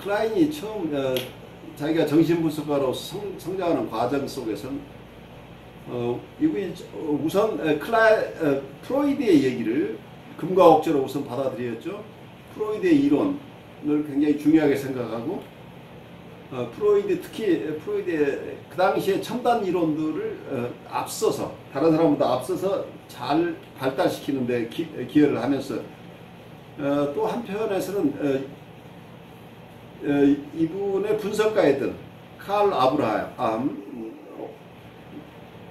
클라인이 처음 자기가 정신분석가로 성장하는 과정 속에서 이분이 우선 프로이드의 얘기를 금과 억제로 우선 받아들였죠. 프로이드의 이론을 굉장히 중요하게 생각하고 프로이드, 특히 프로이드의 그 당시에 첨단 이론들을 앞서서 다른 사람보다 앞서서 잘 발달시키는데 기여를 하면서 또 한편에서는 이분의 분석가였던 칼 아브라함,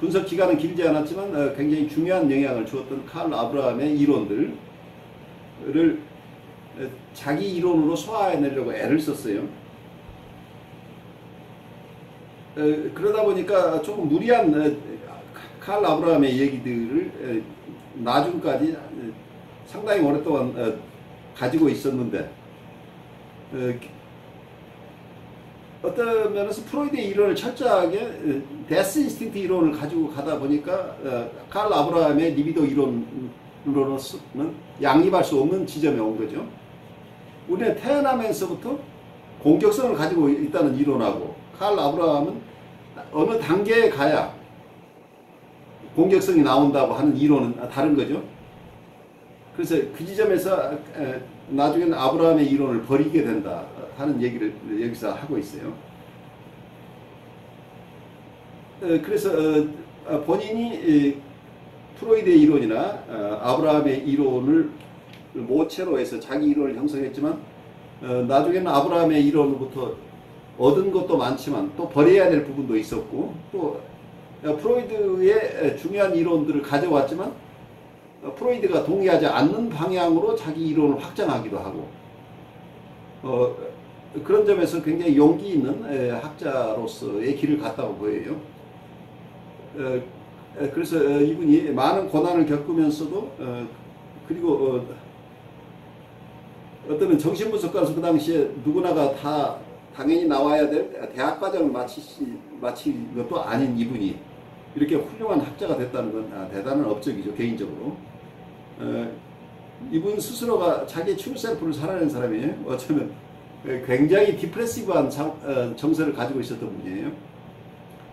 분석 기간은 길지 않았지만 굉장히 중요한 영향을 주었던 칼 아브라함의 이론들을 자기 이론으로 소화해내려고 애를 썼어요. 그러다 보니까 조금 무리한 칼 아브라함의 얘기들을 나중까지 상당히 오랫동안 가지고 있었는데 어떤 면에서 프로이드의 이론을 철저하게 데스 인스팅트 이론을 가지고 가다 보니까 칼 아브라함의 리비도 이론으로서는 양립할 수 없는 지점에 온 거죠. 우리는 태어나면서부터 공격성을 가지고 있다는 이론하고 칼 아브라함은 어느 단계에 가야 공격성이 나온다고 하는 이론은 다른 거죠. 그래서 그 지점에서 나중에는 아브라함의 이론을 버리게 된다 하는 얘기를 여기서 하고 있어요. 그래서 본인이 프로이드의 이론이나 아브라함의 이론을 모체로 해서 자기 이론을 형성했지만 나중에는 아브라함의 이론으로부터 얻은 것도 많지만 또 버려야 될 부분도 있었고 또 프로이드의 중요한 이론들을 가져왔지만 프로이드가 동의하지 않는 방향으로 자기 이론을 확장하기도 하고 그런 점에서 굉장히 용기 있는 학자로서의 길을 갔다고 보여요. 그래서 이분이 많은 고난을 겪으면서도 그리고 어떤 정신분석가로서 그 당시에 누구나가 다 당연히 나와야 될 대학 과정을 마친 것도 아닌 이분이 이렇게 훌륭한 학자가 됐다는 건 대단한 업적이죠. 개인적으로 이분 스스로가 자기의 트루셀프를 살아낸 사람이에요. 어쩌면 굉장히 디프레시브한 정서를 가지고 있었던 분이에요.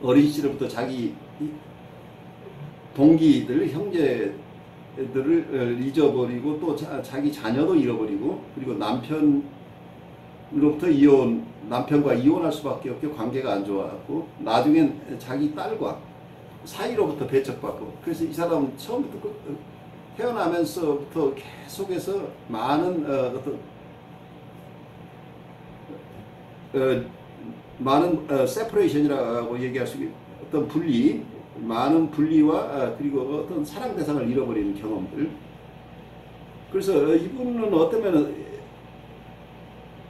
어린 시절부터 자기 동기들, 형제들을 잊어버리고 또 자기 자녀도 잃어버리고 그리고 남편과 이혼할 수밖에 없게 관계가 안 좋았고 나중엔 자기 딸과 사이로부터 배척받고 그래서 이 사람은 처음부터 태어나면서부터 계속해서 많은 세퍼레이션이라고 얘기할 수 있는 어떤 많은 분리와 그리고 어떤 사랑 대상을 잃어버리는 경험들. 그래서 이분은 어쩌면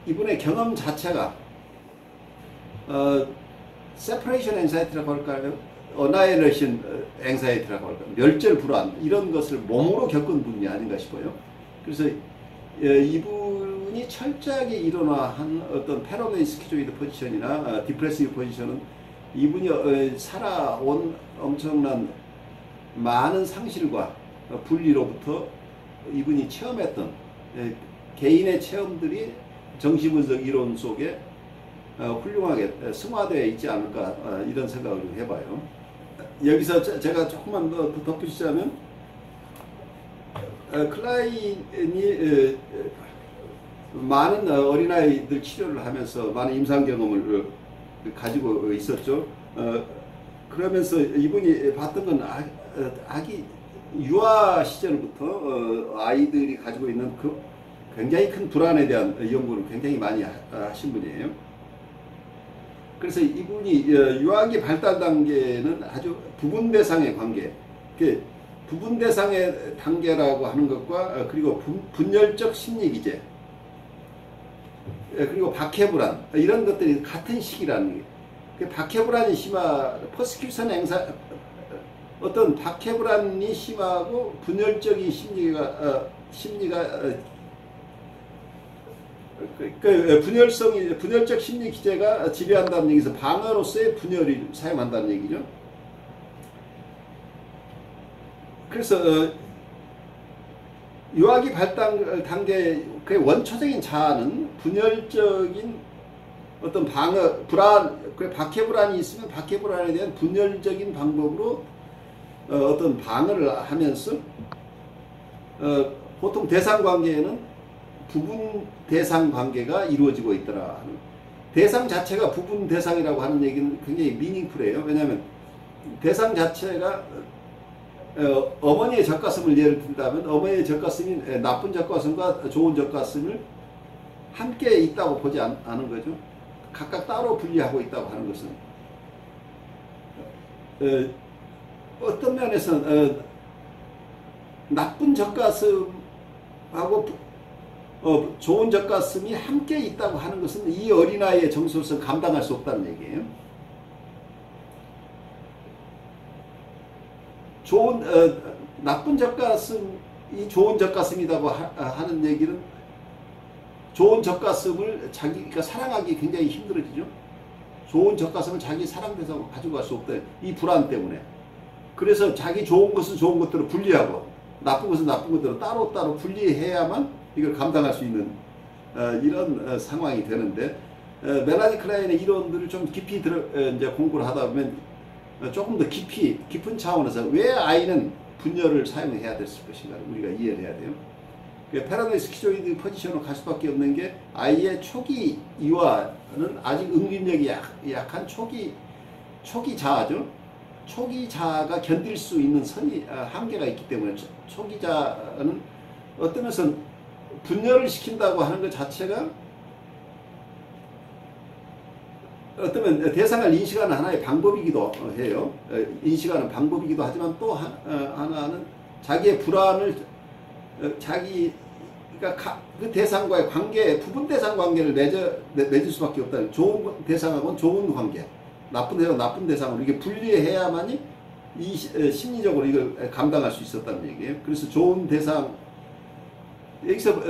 이분의 경험 자체가 세퍼레이션 앵사이티라고 할까요? 어나이레이션 앵사이티라고 할까요? 멸절 불안 이런 것을 몸으로 겪은 분이 아닌가 싶어요. 그래서 이분이 철저하게 일어나한 어떤 패러노이 스키조이드 포지션이나 디프레시브 포지션은 이분이 살아온 엄청난 많은 상실과 분리로부터 이분이 체험했던 개인의 체험들이 정신분석 이론 속에 훌륭하게 승화되어 있지 않을까 이런 생각을 해봐요. 여기서 제가 조금만 더 덧붙이자면 클라인이 많은 어린아이들 치료를 하면서 많은 임상 경험을 가지고 있었죠. 그러면서 이분이 봤던 건 아기 유아 시절부터 아이들이 가지고 있는 그 굉장히 큰 불안에 대한 연구를 굉장히 많이 하신 분이에요. 그래서 이분이 유아기 발달 단계는 아주 부분 대상의 관계, 부분 대상의 단계라고 하는 것과 그리고 분열적 심리 기제, 그리고 박해불안 이런 것들이 같은 시기라는 게 박해불안이 퍼스큐션 행사 어떤 박해불안이 심하고 분열적인 심리가 분열적 심리 기제가 지배한다는 얘기에서 방어로서의 분열을 사용한다는 얘기죠. 그래서 유아기 발달 단계 그 원초적인 자아는 분열적인 어떤 박해 불안이 있으면 박해 불안에 대한 분열적인 방법으로 어떤 방어를 하면서 보통 대상 관계에는 부분 대상 관계가 이루어지고 있더라. 대상 자체가 부분 대상이라고 하는 얘기는 굉장히 미닝풀해요. 왜냐하면 대상 자체가 어머니의 젖가슴을 예를 든다면 어머니의 젖가슴이 나쁜 젖가슴과 좋은 젖가슴을 함께 있다고 보지 않은 거죠. 각각 따로 분리하고 있다고 하는 것은 어떤 면에서는 나쁜 젖가슴하고 좋은 젖가슴이 함께 있다고 하는 것은 이 어린아이의 정서로서 감당할 수 없다는 얘기예요. 나쁜 젖가슴이 좋은 젖가슴이라고 하는 얘기는 좋은 젖가슴을 자기가 사랑하기 굉장히 힘들어지죠. 좋은 젖가슴을 자기 사랑 대상으로 가지고 갈 수 없다. 이 불안 때문에. 그래서 자기 좋은 것은 좋은 것대로 분리하고 나쁜 것은 나쁜 것대로 따로따로 분리해야만 이걸 감당할 수 있는 이런 상황이 되는데 멜라니 클라인의 이론들을 좀 깊이 이제 공부를 하다 보면 조금 더 깊은 차원에서 왜 아이는 분열을 사용해야 됐을 것인가 우리가 이해를 해야 돼요. 패러노이드 스키조이드 포지션으로 갈 수밖에 없는 게 아이의 초기 이화는 아직 응립력이 약한 초기 자아죠. 초기 자아가 견딜 수 있는 한계가 있기 때문에 초기 자아는 어떤 면에서는 분열을 시킨다고 하는 것 자체가 어쩌면 대상을 인식하는 하나의 방법이기도 해요. 인식하는 방법이기도 하지만 또 하나는 자기의 불안을 자기가 그 대상과의 관계, 부분 대상 관계를 맺을 수밖에 없다. 좋은 대상하고는 좋은 관계, 나쁜 대상 나쁜 대상으로 이게 분리해야만이 이 심리적으로 이걸 감당할 수 있었다는 얘기예요. 그래서 좋은 대상 여기서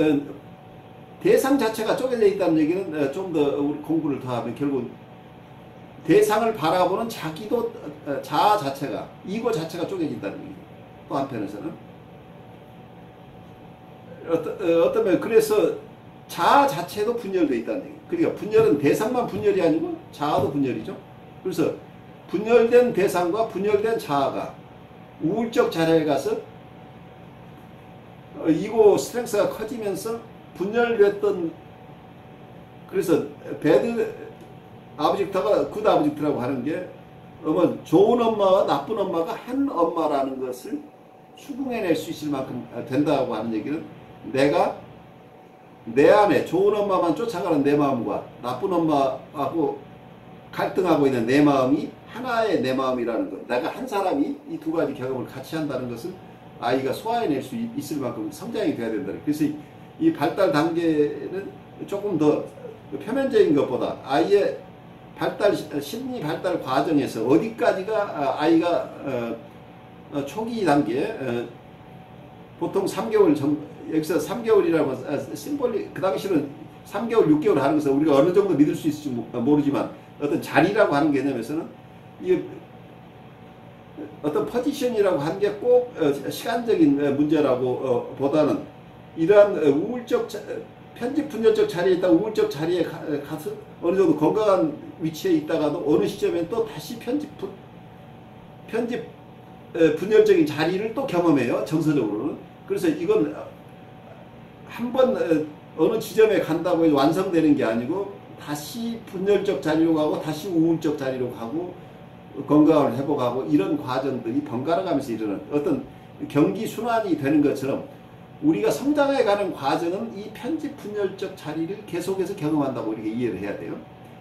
대상 자체가 쪼개져 있다는 얘기는 좀 더 우리 공부를 더 하면 결국 대상을 바라보는 자기도 자아 자체가 이거 자체가 쪼개진다는 얘기예요. 또 한편에서는 어떠면 그래서 자아 자체도 분열되어 있다는 얘기예요. 그러니까 분열은 대상만 분열이 아니고 자아도 분열이죠. 그래서 분열된 대상과 분열된 자아가 우울적 자리에 가서 이고 스트렝스가 커지면서 분열됐던 그래서 배드 아브젝트가 굿 아브젝트라고 하는 게 좋은 엄마와 나쁜 엄마가 한 엄마라는 것을 추궁해낼 수 있을 만큼 된다고 하는 얘기는 내가 내 안에 좋은 엄마만 쫓아가는 내 마음과 나쁜 엄마하고 갈등하고 있는 내 마음이 하나의 내 마음이라는 것. 내가 한 사람이 이 두 가지 경험을 같이 한다는 것은 아이가 소화해낼 수 있을 만큼 성장이 돼야 된다. 그래서 이 발달 단계는 조금 더 표면적인 것보다 아이의 심리 발달 과정에서 어디까지가 아이가 초기 단계 보통 3개월 여기서 3개월이라고 심볼리 그 당시는 3개월 6개월 하는 것은 우리가 어느 정도 믿을 수 있을지 모르지만 어떤 자리라고 하는 개념에서는 이 어떤 포지션이라고 하는 게 꼭 시간적인 문제라고 보다는 이러한 우울적 편집 분열적 자리에 있다 우울적 자리에 가서 어느 정도 건강한 위치에 있다가도 어느 시점에 또 다시 편집 분열적인 자리를 또 경험해요. 정서적으로는. 그래서 이건 한번 어느 지점에 간다고 해서 완성되는 게 아니고 다시 분열적 자리로 가고 다시 우울적 자리로 가고 건강을 회복하고 이런 과정들이 번갈아 가면서 일어나는 어떤 경기 순환이 되는 것처럼 우리가 성장해 가는 과정은 이 편집 분열적 자리를 계속해서 경험한다고 이렇게 이해를 해야 돼요.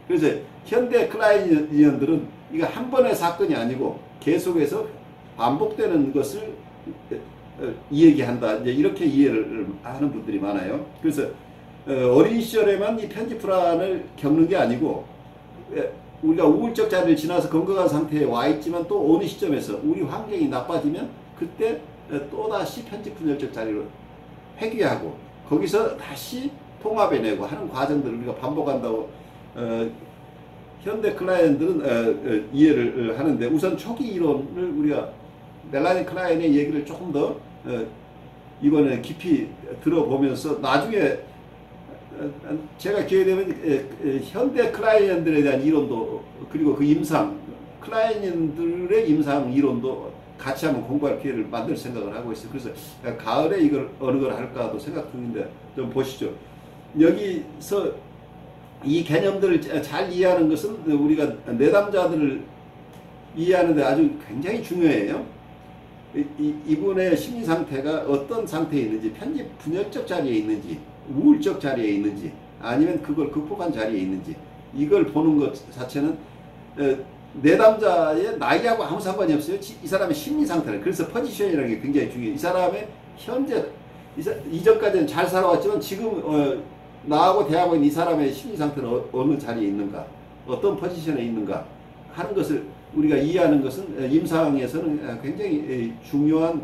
그래서 현대 클라이언들은 이거 한 번의 사건이 아니고 계속해서 반복되는 것을 이야기한다. 이제 이렇게 이해를 하는 분들이 많아요. 그래서 어린 시절에만 이 편집 불안을 겪는 게 아니고 우리가 우울적 자리를 지나서 건강한 상태에 와 있지만 또 어느 시점에서 우리 환경이 나빠지면 그때 또다시 편집 분열적 자리로 회귀하고 거기서 다시 통합해내고 하는 과정들을 우리가 반복한다고 현대 클라이언들은 이해를 하는데 우선 초기 이론을 우리가 멜라니 클라인의 얘기를 조금 더 이번에 깊이 들어보면서 나중에 제가 기회 되면 현대 클라이언들에 대한 이론도 그리고 그 임상 클라이언들의 임상 이론도 같이 한번 공부할 기회를 만들 생각을 하고 있어요. 그래서 가을에 이걸 어느 걸 할까도 생각 중인데 좀 보시죠. 여기서 이 개념들을 잘 이해하는 것은 우리가 내담자들을 이해하는데 아주 굉장히 중요해요. 이분의 심리 상태가 어떤 상태에 있는지, 편집 분열적 자리에 있는지, 우울적 자리에 있는지, 아니면 그걸 극복한 자리에 있는지, 이걸 보는 것 자체는 내담자의 나이하고 아무 상관이 없어요. 이 사람의 심리 상태를. 그래서 포지션이라는 게 굉장히 중요해요. 이 사람의 현재, 이전까지는 잘 살아왔지만 지금 나하고 대하고 있는 이 사람의 심리 상태는 어느 자리에 있는가, 어떤 포지션에 있는가 하는 것을 우리가 이해하는 것은 임상에서는 굉장히 중요한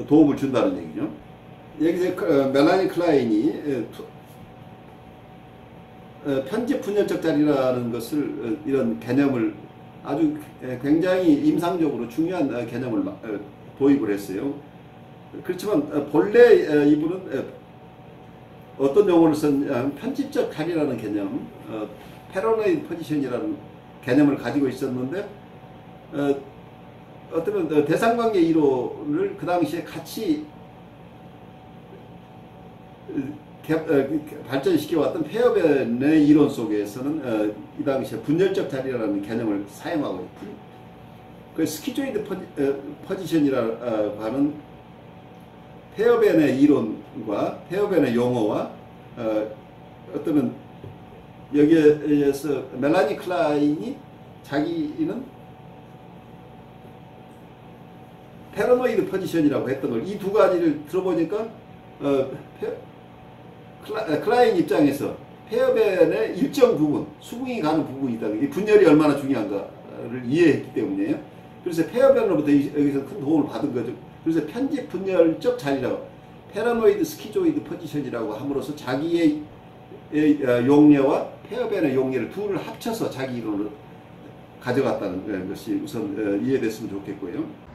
도움을 준다는 얘기죠. 여기서 멜라니 클라인이 편집 분열적 자리라는 것을 이런 개념을 아주 굉장히 임상적으로 중요한 개념을 도입을 했어요. 그렇지만 본래 이분은 어떤 용어를 쓴 편집적 자리라는 개념, 패러노이드 포지션이라는 개념을 가지고 있었는데 어쩌면 대상관계 이론을 그 당시에 같이 발전시켜왔던 페어벤의 이론 속에서는 이 당시에 분열적 자리라는 개념을 사용하고 있고, 그 스키조이드 포지션이라고 하는 페어벤의 이론과 페어벤의 용어와 어쩌면 여기에서 멜라니 클라인이 자기는 패러노이드 포지션이라고 했던 걸 이 두 가지를 들어보니까 클라인 입장에서 페어벤의 일정 부분, 수긍이 가는 부분이 있다. 이 분열이 얼마나 중요한가를 이해했기 때문이에요. 그래서 페어벤으로부터 여기서 큰 도움을 받은 거죠. 그래서 편집 분열적 자리라고, 패러노이드 스키조이드 포지션이라고 함으로써 자기의 용례와 페어벤의 용례를 둘을 합쳐서 자기 이론을 가져갔다는 것이 우선 이해됐으면 좋겠고요.